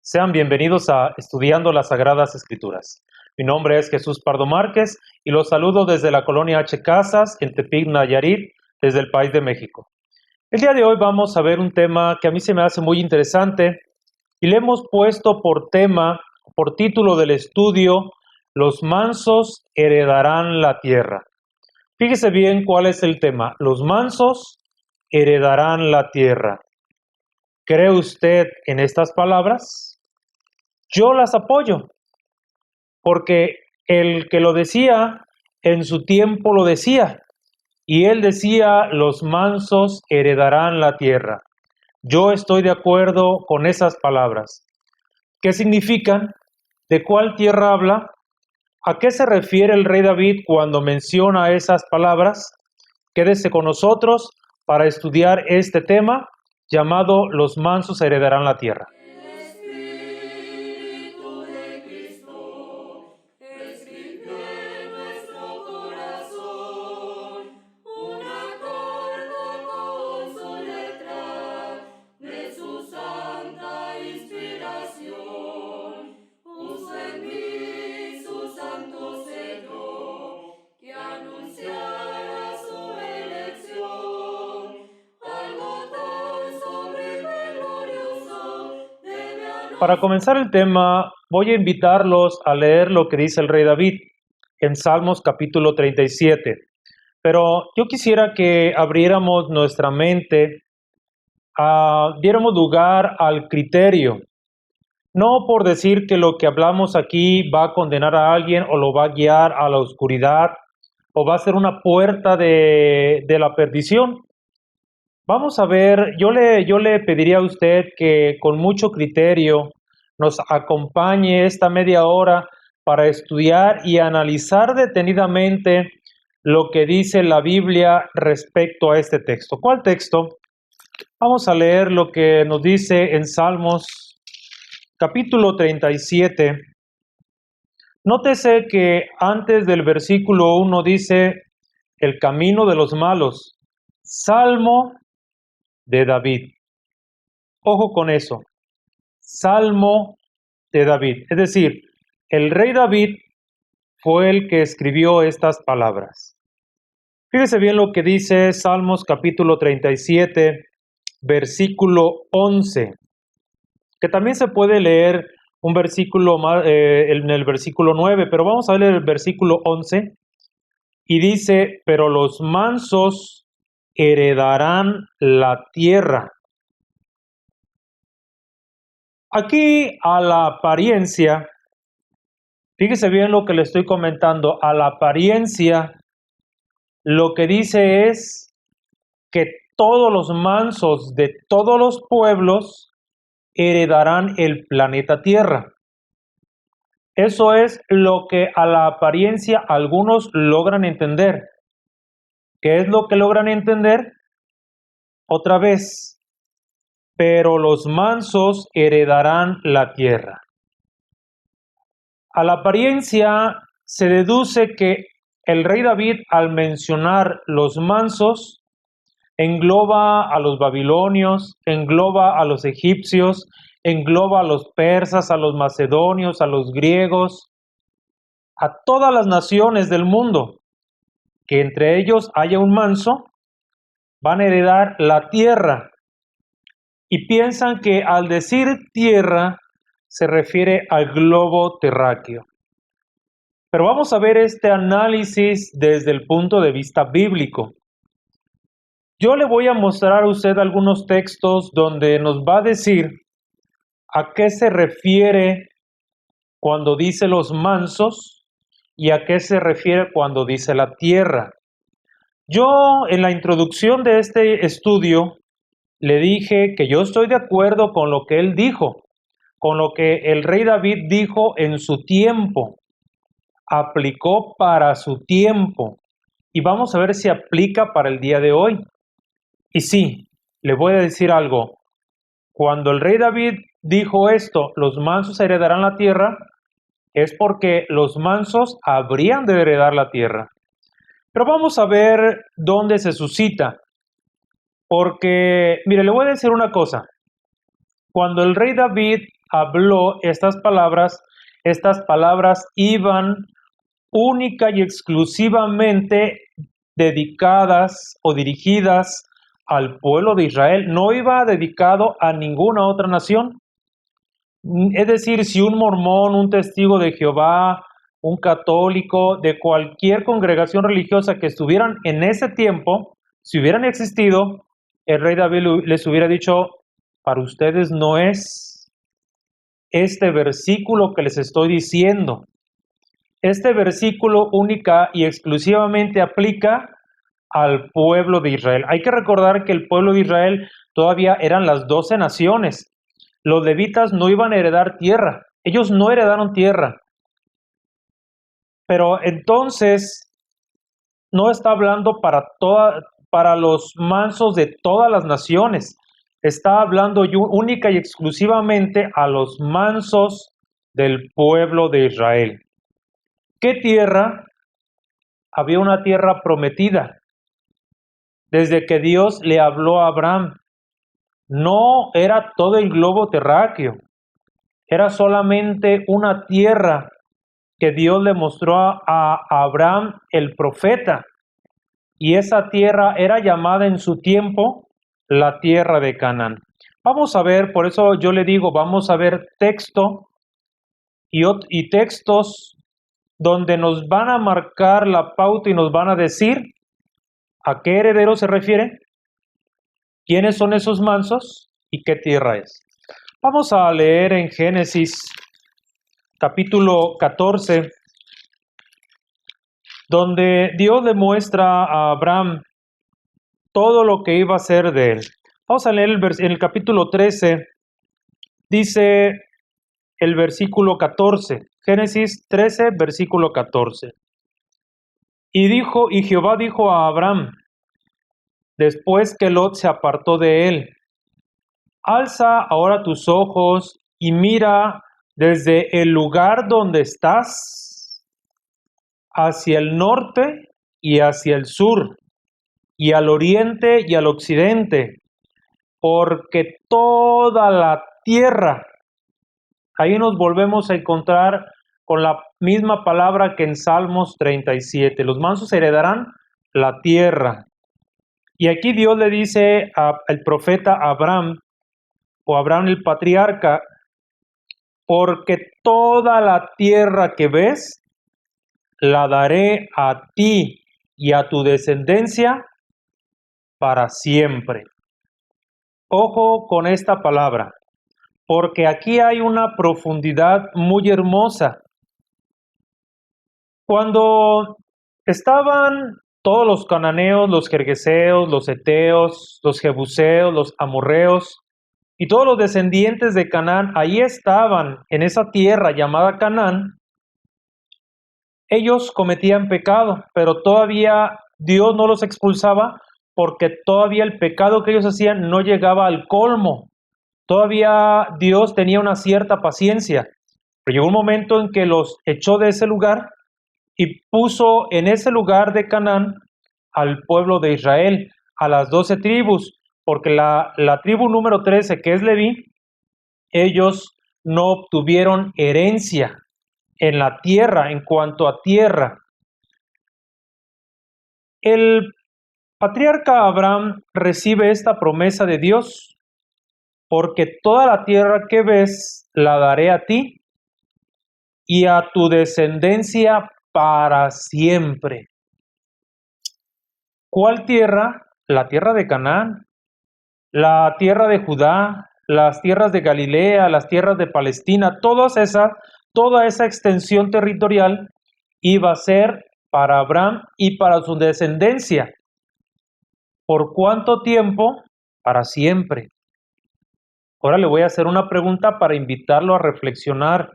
Sean bienvenidos a Estudiando las Sagradas Escrituras. Mi nombre es Jesús Pardo Márquez y los saludo desde la colonia H. Casas, en Tepic, Nayarit, desde el país de México. El día de hoy vamos a ver un tema que a mí se me hace muy interesante y le hemos puesto por título del estudio, Los mansos heredarán la tierra. Fíjese bien cuál es el tema. Los mansos heredarán la tierra. ¿Cree usted en estas palabras? Yo las apoyo, porque el que lo decía, en su tiempo lo decía, y él decía, los mansos heredarán la tierra. Yo estoy de acuerdo con esas palabras. ¿Qué significan? ¿De cuál tierra habla? ¿A qué se refiere el rey David cuando menciona esas palabras? Quédese con nosotros para estudiar este tema llamado Los mansos heredarán la tierra. Para comenzar el tema, voy a invitarlos a leer lo que dice el rey David en Salmos capítulo 37. Pero yo quisiera que abriéramos nuestra mente, diéramos lugar al criterio. No por decir que lo que hablamos aquí va a condenar a alguien o lo va a guiar a la oscuridad o va a ser una puerta de la perdición. Vamos a ver, yo le pediría a usted que con mucho criterio nos acompañe esta media hora para estudiar y analizar detenidamente lo que dice la Biblia respecto a este texto. ¿Cuál texto? Vamos a leer lo que nos dice en Salmos capítulo 37. Nótese que antes del versículo 1 dice el camino de los malos. Salmo de David. Ojo con eso. Salmo de David. Es decir, el rey David fue el que escribió estas palabras. Fíjese bien lo que dice Salmos capítulo 37, versículo 11, que también se puede leer un versículo más, en el versículo 9, pero vamos a leer el versículo 11, y dice, pero los mansos heredarán la tierra. Aquí a la apariencia, fíjese bien lo que le estoy comentando, a la apariencia, lo que dice es que todos los mansos de todos los pueblos heredarán el planeta Tierra. Eso es lo que a la apariencia algunos logran entender. ¿Qué es lo que logran entender? Otra vez, pero los mansos heredarán la tierra. A la apariencia se deduce que el rey David, al mencionar los mansos, engloba a los babilonios, engloba a los egipcios, engloba a los persas, a los macedonios, a los griegos, a todas las naciones del mundo, que entre ellos haya un manso, van a heredar la tierra. Y piensan que al decir tierra se refiere al globo terráqueo. Pero vamos a ver este análisis desde el punto de vista bíblico. Yo le voy a mostrar a usted algunos textos donde nos va a decir a qué se refiere cuando dice los mansos y a qué se refiere cuando dice la tierra. Yo en la introducción de este estudio le dije que yo estoy de acuerdo con lo que él dijo, con lo que el rey David dijo en su tiempo, aplicó para su tiempo y vamos a ver si aplica para el día de hoy. Y sí, le voy a decir algo, cuando el rey David dijo esto, los mansos heredarán la tierra, es porque los mansos habrían de heredar la tierra. Pero vamos a ver dónde se suscita. Porque, mire, le voy a decir una cosa. Cuando el rey David habló estas palabras iban única y exclusivamente dedicadas o dirigidas al pueblo de Israel, no iba dedicado a ninguna otra nación. Es decir, si un mormón, un testigo de Jehová, un católico, de cualquier congregación religiosa que estuvieran en ese tiempo, si hubieran existido, el rey David les hubiera dicho, para ustedes no es este versículo que les estoy diciendo. Este versículo única y exclusivamente aplica al pueblo de Israel. Hay que recordar que el pueblo de Israel todavía eran las 12 naciones. Los levitas no iban a heredar tierra. Ellos no heredaron tierra. Pero entonces no está hablando para los mansos de todas las naciones. Está hablando única y exclusivamente a los mansos del pueblo de Israel. ¿Qué tierra? Había una tierra prometida. Desde que Dios le habló a Abraham, no era todo el globo terráqueo, era solamente una tierra que Dios le mostró a Abraham el profeta. Y esa tierra era llamada en su tiempo la tierra de Canaán. Vamos a ver, por eso yo le digo, vamos a ver texto y textos donde nos van a marcar la pauta y nos van a decir a qué heredero se refiere, quiénes son esos mansos y qué tierra es. Vamos a leer en Génesis capítulo 14, donde Dios le muestra a Abraham todo lo que iba a hacer de él. Vamos a leer en el capítulo 13, dice el versículo 14, Génesis 13, versículo 14. Y Jehová dijo a Abraham, después que Lot se apartó de él, alza ahora tus ojos y mira desde el lugar donde estás hacia el norte y hacia el sur, y al oriente y al occidente, porque toda la tierra, ahí nos volvemos a encontrar con la misma palabra que en Salmos 37, los mansos heredarán la tierra. Y aquí Dios le dice al profeta Abraham, o Abraham el patriarca, porque toda la tierra que ves, la daré a ti y a tu descendencia para siempre. Ojo con esta palabra, porque aquí hay una profundidad muy hermosa. Cuando estaban todos los cananeos, los gergeseos, los heteos, los jebuseos, los amorreos y todos los descendientes de Canaán, ahí estaban en esa tierra llamada Canaán, ellos cometían pecado, pero todavía Dios no los expulsaba porque todavía el pecado que ellos hacían no llegaba al colmo. Todavía Dios tenía una cierta paciencia. Pero llegó un momento en que los echó de ese lugar y puso en ese lugar de Canaán al pueblo de Israel, a las 12 tribus, porque la tribu número 13, que es Leví, ellos no obtuvieron herencia en la tierra, en cuanto a tierra. El patriarca Abraham recibe esta promesa de Dios, porque toda la tierra que ves la daré a ti y a tu descendencia para siempre. ¿Cuál tierra? La tierra de Canaán, la tierra de Judá, las tierras de Galilea, las tierras de Palestina, toda esa extensión territorial iba a ser para Abraham y para su descendencia. ¿Por cuánto tiempo? Para siempre. Ahora le voy a hacer una pregunta para invitarlo a reflexionar.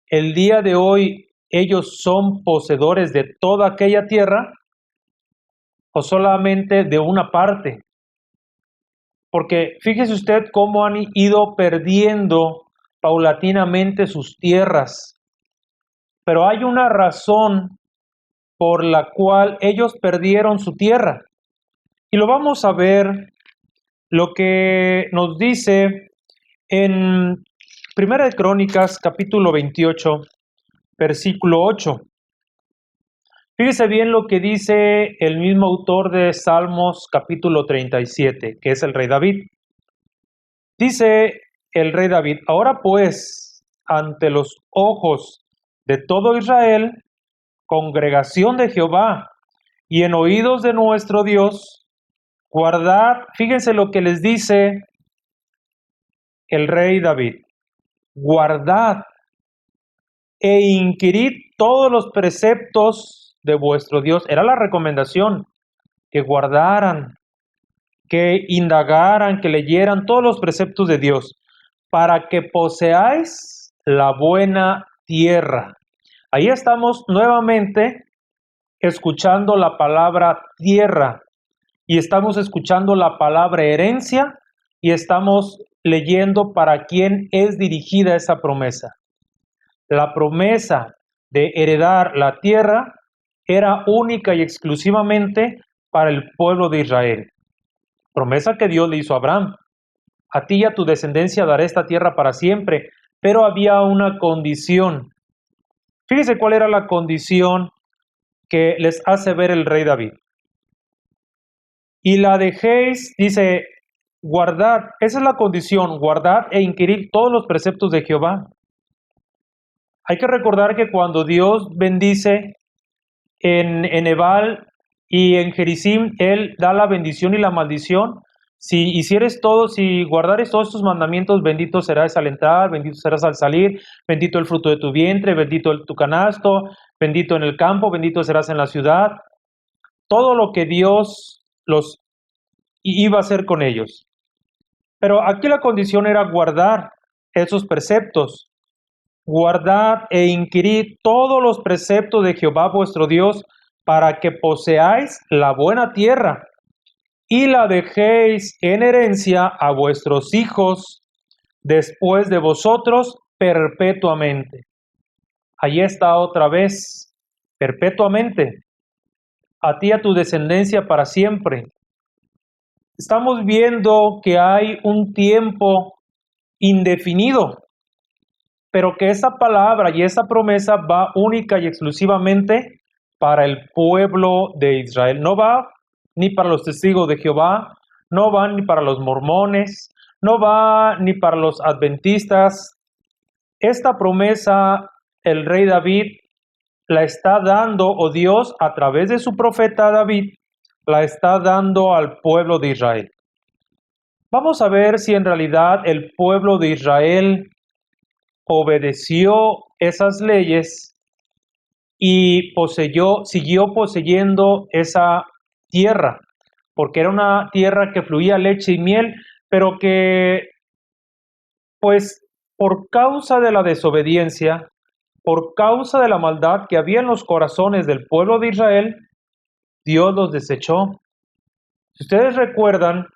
¿El día de hoy ellos son poseedores de toda aquella tierra o solamente de una parte? Porque fíjese usted cómo han ido perdiendo paulatinamente sus tierras. Pero hay una razón por la cual ellos perdieron su tierra. Y lo vamos a ver, lo que nos dice En Primera de Crónicas, capítulo 28, versículo 8. Fíjese bien lo que dice el mismo autor de Salmos, capítulo 37, que es el rey David. Dice el rey David: ahora pues, ante los ojos de todo Israel, congregación de Jehová, y en oídos de nuestro Dios, guardad, fíjense lo que les dice el rey David: guardad e inquirid todos los preceptos de vuestro Dios. Era la recomendación, que guardaran, que indagaran, que leyeran todos los preceptos de Dios, para que poseáis la buena tierra. Ahí estamos nuevamente escuchando la palabra tierra, y estamos escuchando la palabra herencia, y estamos leyendo para quién es dirigida esa promesa. La promesa de heredar la tierra era única y exclusivamente para el pueblo de Israel. Promesa que Dios le hizo a Abraham: a ti y a tu descendencia daré esta tierra para siempre. Pero había una condición. Fíjese cuál era la condición que les hace ver el rey David. Y la dejéis, dice, guardad, esa es la condición, guardad e inquirir todos los preceptos de Jehová. Hay que recordar que cuando Dios bendice en Ebal y en Gerizim, Él da la bendición y la maldición. Si hicieres todo, si guardares todos estos mandamientos, bendito serás al entrar, bendito serás al salir, bendito el fruto de tu vientre, bendito tu canasto, bendito en el campo, bendito serás en la ciudad. Todo lo que Dios los iba a hacer con ellos. Pero aquí la condición era guardar esos preceptos. Guardad e inquirid todos los preceptos de Jehová vuestro Dios, para que poseáis la buena tierra y la dejéis en herencia a vuestros hijos después de vosotros perpetuamente. Allí está otra vez, perpetuamente, a ti y a tu descendencia para siempre. Estamos viendo que hay un tiempo indefinido, pero que esa palabra y esa promesa va única y exclusivamente para el pueblo de Israel. No va ni para los testigos de Jehová, no va ni para los mormones, no va ni para los adventistas. Esta promesa el rey David la está dando, o Dios a través de su profeta David, la está dando al pueblo de Israel. Vamos a ver si en realidad el pueblo de Israel obedeció esas leyes y siguió poseyendo esa tierra, porque era una tierra que fluía leche y miel, pero que, pues, por causa de la desobediencia, por causa de la maldad que había en los corazones del pueblo de Israel, Dios los desechó. Si ustedes recuerdan,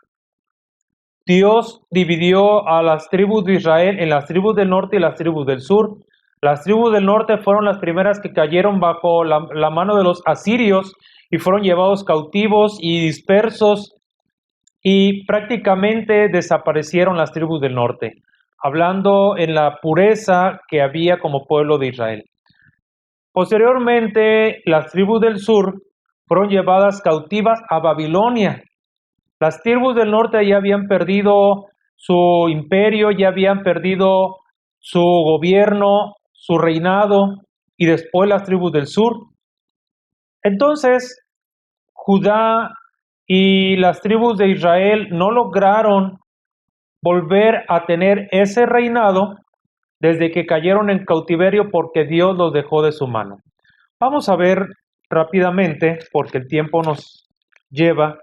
Dios dividió a las tribus de Israel en las tribus del norte y las tribus del sur. Las tribus del norte fueron las primeras que cayeron bajo la mano de los asirios y fueron llevados cautivos y dispersos, y prácticamente desaparecieron las tribus del norte, hablando en la pureza que había como pueblo de Israel. Posteriormente, las tribus del sur fueron llevadas cautivas a Babilonia. Las tribus del norte ya habían perdido su imperio, ya habían perdido su gobierno, su reinado, y después las tribus del sur. Entonces, Judá y las tribus de Israel no lograron volver a tener ese reinado desde que cayeron en cautiverio, porque Dios los dejó de su mano. Vamos a ver rápidamente, porque el tiempo nos lleva,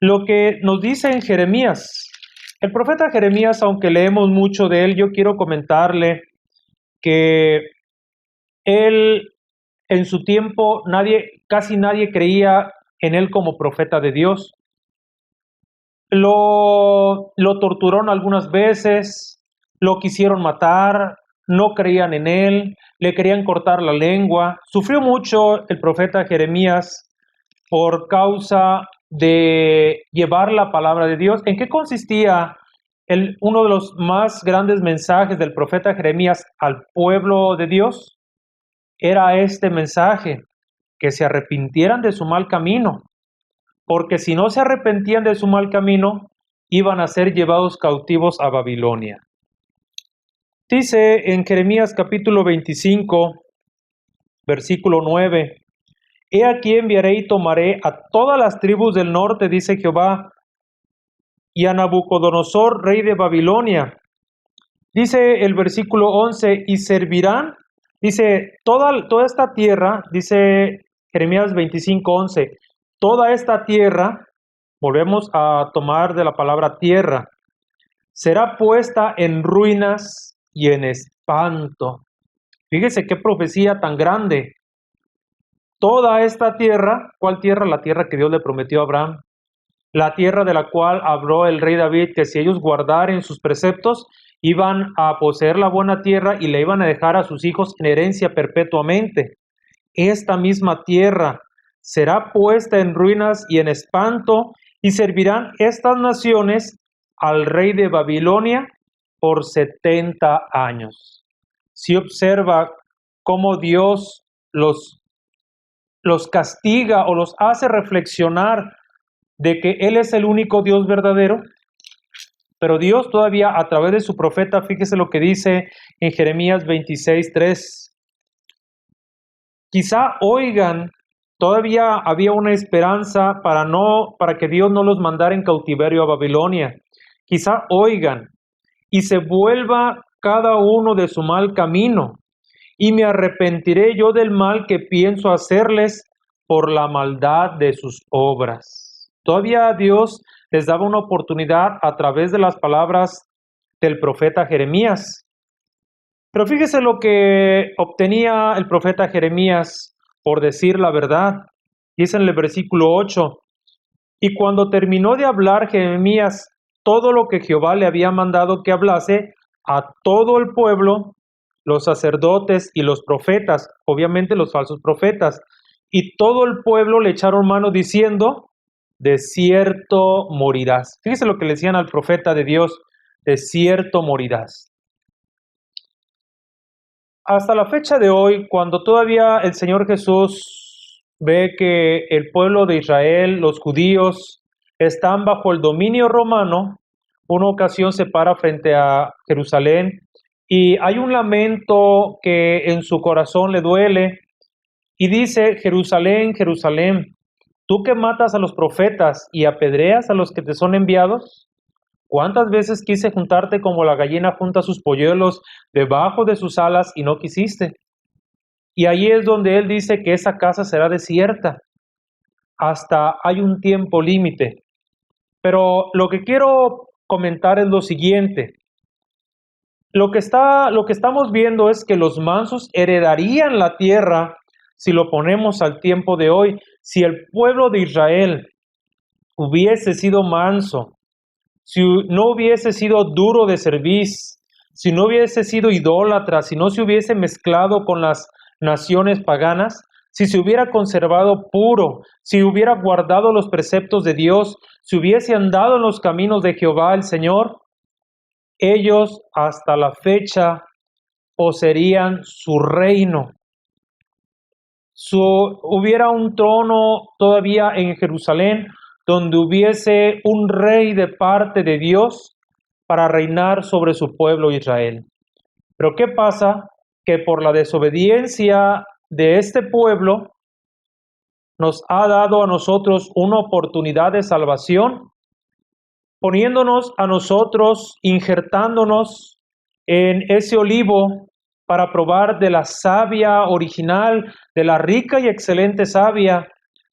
lo que nos dice en Jeremías. El profeta Jeremías, aunque leemos mucho de él, yo quiero comentarle que él, en su tiempo, casi nadie creía en él como profeta de Dios. Lo torturaron algunas veces, lo quisieron matar, no creían en él, le querían cortar la lengua. Sufrió mucho el profeta Jeremías por causa de llevar la palabra de Dios. ¿En qué consistía uno de los más grandes mensajes del profeta Jeremías al pueblo de Dios era este mensaje, que se arrepintieran de su mal camino, porque si no se arrepentían de su mal camino, iban a ser llevados cautivos a Babilonia. Dice en Jeremías capítulo 25, versículo 9, He aquí enviaré y tomaré a todas las tribus del norte, dice Jehová, y a Nabucodonosor, rey de Babilonia. Dice el versículo 11, y servirán, dice, toda esta tierra, dice Jeremías 25, 11, toda esta tierra, volvemos a tomar de la palabra tierra, será puesta en ruinas y en espanto. Fíjese qué profecía tan grande. Toda esta tierra, ¿cuál tierra? La tierra que Dios le prometió a Abraham. La tierra de la cual habló el rey David, que si ellos guardaren sus preceptos, iban a poseer la buena tierra y le iban a dejar a sus hijos en herencia perpetuamente. Esta misma tierra será puesta en ruinas y en espanto, y servirán estas naciones al rey de Babilonia por 70 años. Si observa cómo Dios los castiga o los hace reflexionar de que Él es el único Dios verdadero, pero Dios todavía a través de su profeta, fíjese lo que dice en Jeremías 26:3. Quizá oigan, todavía había una esperanza para que Dios no los mandara en cautiverio a Babilonia. Quizá oigan y se vuelva cada uno de su mal camino, y me arrepentiré yo del mal que pienso hacerles por la maldad de sus obras. Todavía Dios les daba una oportunidad a través de las palabras del profeta Jeremías. Pero fíjese lo que obtenía el profeta Jeremías por decir la verdad. Dice en el versículo 8, y cuando terminó de hablar Jeremías todo lo que Jehová le había mandado que hablase a todo el pueblo, los sacerdotes y los profetas, obviamente los falsos profetas, y todo el pueblo le echaron mano diciendo, de cierto morirás. Fíjese lo que le decían al profeta de Dios, de cierto morirás. Hasta la fecha de hoy, cuando todavía el Señor Jesús ve que el pueblo de Israel, los judíos, están bajo el dominio romano, una ocasión se para frente a Jerusalén y hay un lamento que en su corazón le duele y dice, Jerusalén, Jerusalén, tú que matas a los profetas y apedreas a los que te son enviados, ¿cuántas veces quise juntarte como la gallina junta sus polluelos debajo de sus alas y no quisiste? Y ahí es donde él dice que esa casa será desierta. Hasta hay un tiempo límite. Pero lo que quiero comentar es lo siguiente. Lo que estamos viendo es que los mansos heredarían la tierra si lo ponemos al tiempo de hoy. Si el pueblo de Israel hubiese sido manso, si no hubiese sido duro de cerviz, si no hubiese sido idólatra, si no se hubiese mezclado con las naciones paganas, si se hubiera conservado puro, si hubiera guardado los preceptos de Dios, si hubiese andado en los caminos de Jehová el Señor, ellos hasta la fecha poseerían su reino. Hubiera un trono todavía en Jerusalén, donde hubiese un rey de parte de Dios para reinar sobre su pueblo Israel. Pero ¿qué pasa? Que por la desobediencia de este pueblo nos ha dado a nosotros una oportunidad de salvación, poniéndonos a nosotros, injertándonos en ese olivo para probar de la savia original, de la rica y excelente savia,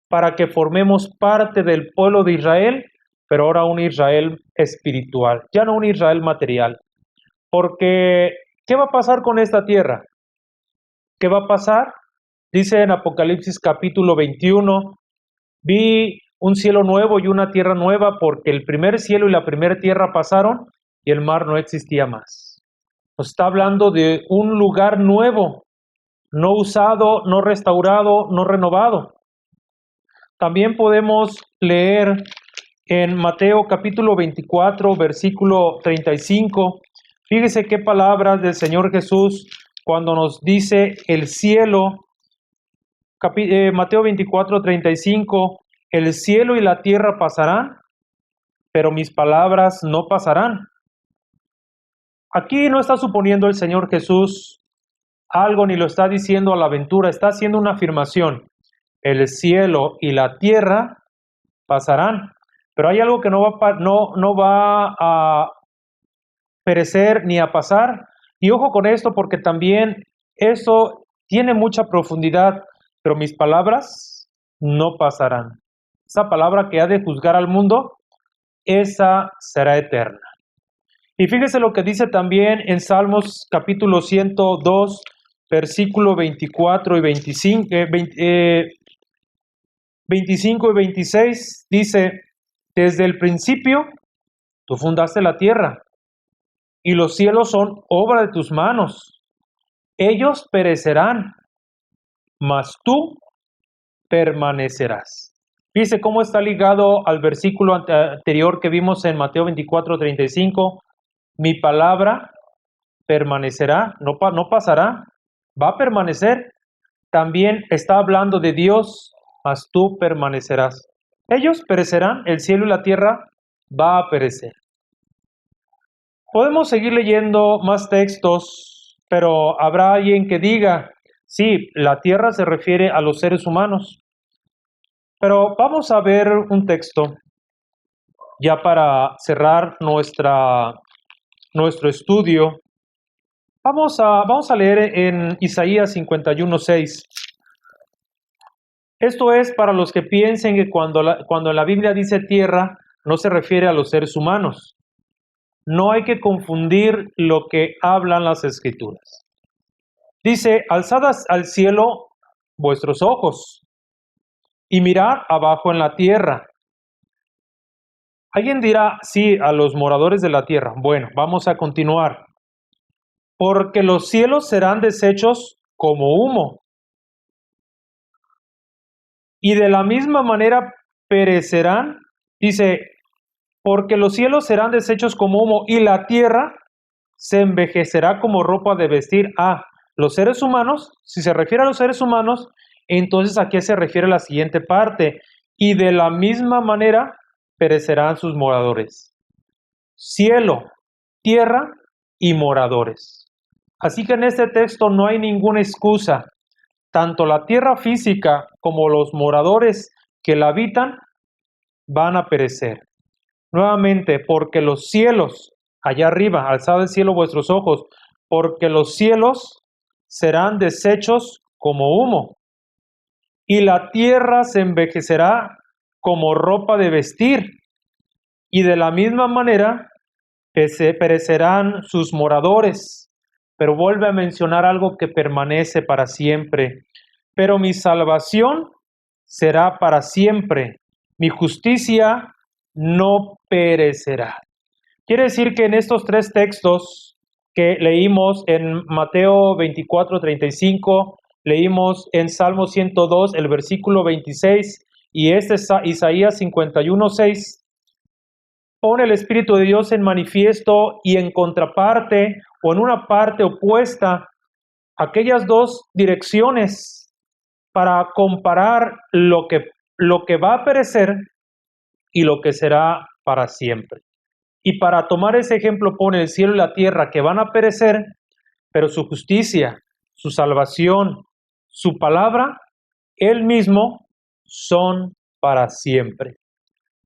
para que formemos parte del pueblo de Israel, pero ahora un Israel espiritual, ya no un Israel material. Porque, ¿qué va a pasar con esta tierra? ¿Qué va a pasar? Dice en Apocalipsis capítulo 21, vi un cielo nuevo y una tierra nueva, porque el primer cielo y la primera tierra pasaron y el mar no existía más. Nos está hablando de un lugar nuevo, no usado, no restaurado, no renovado. También podemos leer en Mateo capítulo 24, versículo 35. Fíjese qué palabras del Señor Jesús cuando nos dice el cielo. Mateo 24, 35. El cielo y la tierra pasarán, pero mis palabras no pasarán. Aquí no está suponiendo el Señor Jesús algo ni lo está diciendo a la aventura, está haciendo una afirmación. El cielo y la tierra pasarán, pero hay algo que no va a perecer ni a pasar. Y ojo con esto, porque también esto tiene mucha profundidad, pero mis palabras no pasarán. Esa palabra que ha de juzgar al mundo, esa será eterna. Y fíjese lo que dice también en Salmos capítulo 102, versículo 24 y 25, 25 y 26, dice: desde el principio tú fundaste la tierra, y los cielos son obra de tus manos. Ellos perecerán, mas tú permanecerás. Dice cómo está ligado al versículo anterior que vimos en Mateo 24, 35. Mi palabra permanecerá, no pasará, va a permanecer. También está hablando de Dios, mas tú permanecerás. Ellos perecerán, el cielo y la tierra va a perecer. Podemos seguir leyendo más textos, pero habrá alguien que diga, sí, la tierra se refiere a los seres humanos. Pero vamos a ver un texto ya para cerrar nuestro estudio. Vamos a leer en Isaías 51:6. Esto es para los que piensen que cuando la Biblia dice tierra, no se refiere a los seres humanos. No hay que confundir lo que hablan las Escrituras. Dice: alzad al cielo vuestros ojos y mirad abajo en la tierra. Alguien dirá, sí, a los moradores de la tierra. Bueno, vamos a continuar. Porque los cielos serán deshechos como humo, y de la misma manera perecerán. Dice, porque los cielos serán deshechos como humo, y la tierra se envejecerá como ropa de vestir. Los seres humanos, si se refiere a los seres humanos, entonces ¿a qué se refiere la siguiente parte? Y de la misma manera perecerán sus moradores. Cielo, tierra y moradores. Así que en este texto no hay ninguna excusa. Tanto la tierra física como los moradores que la habitan van a perecer. Nuevamente, porque los cielos, allá arriba, alzad el cielo vuestros ojos, porque los cielos serán deshechos como humo, y la tierra se envejecerá como ropa de vestir, y de la misma manera perecerán sus moradores. Pero vuelve a mencionar algo que permanece para siempre. Pero mi salvación será para siempre, mi justicia no perecerá. Quiere decir que en estos tres textos que leímos en Mateo 24, 35, leímos en Salmo 102, el versículo 26, y este es Isaías 51, 6, pone el Espíritu de Dios en manifiesto y en contraparte o en una parte opuesta aquellas dos direcciones para comparar lo que va a perecer y lo que será para siempre. Y para tomar ese ejemplo pone el cielo y la tierra que van a perecer, pero su justicia, su salvación, su palabra, Él mismo, son para siempre.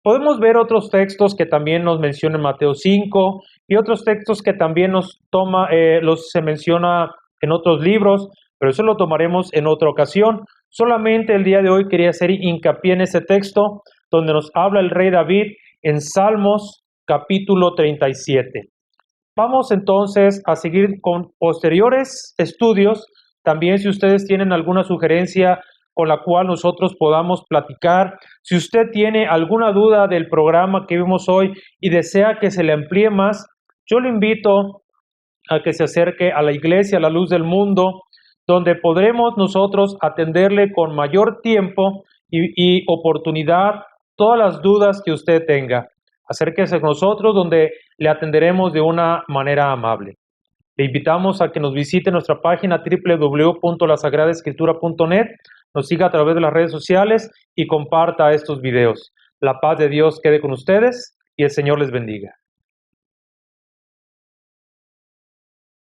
Podemos ver otros textos que también nos menciona en Mateo 5 y otros textos que también se menciona en otros libros, pero eso lo tomaremos en otra ocasión. Solamente el día de hoy quería hacer hincapié en ese texto donde nos habla el rey David en Salmos capítulo 37. Vamos entonces a seguir con posteriores estudios. También si ustedes tienen alguna sugerencia con la cual nosotros podamos platicar. Si usted tiene alguna duda del programa que vimos hoy y desea que se le amplíe más, yo le invito a que se acerque a la iglesia, a la luz del mundo, donde podremos nosotros atenderle con mayor tiempo y oportunidad todas las dudas que usted tenga. Acérquese con nosotros donde le atenderemos de una manera amable. Le invitamos a que nos visite nuestra página www.lasagradaescritura.net, nos siga a través de las redes sociales y comparta estos videos. La paz de Dios quede con ustedes y el Señor les bendiga.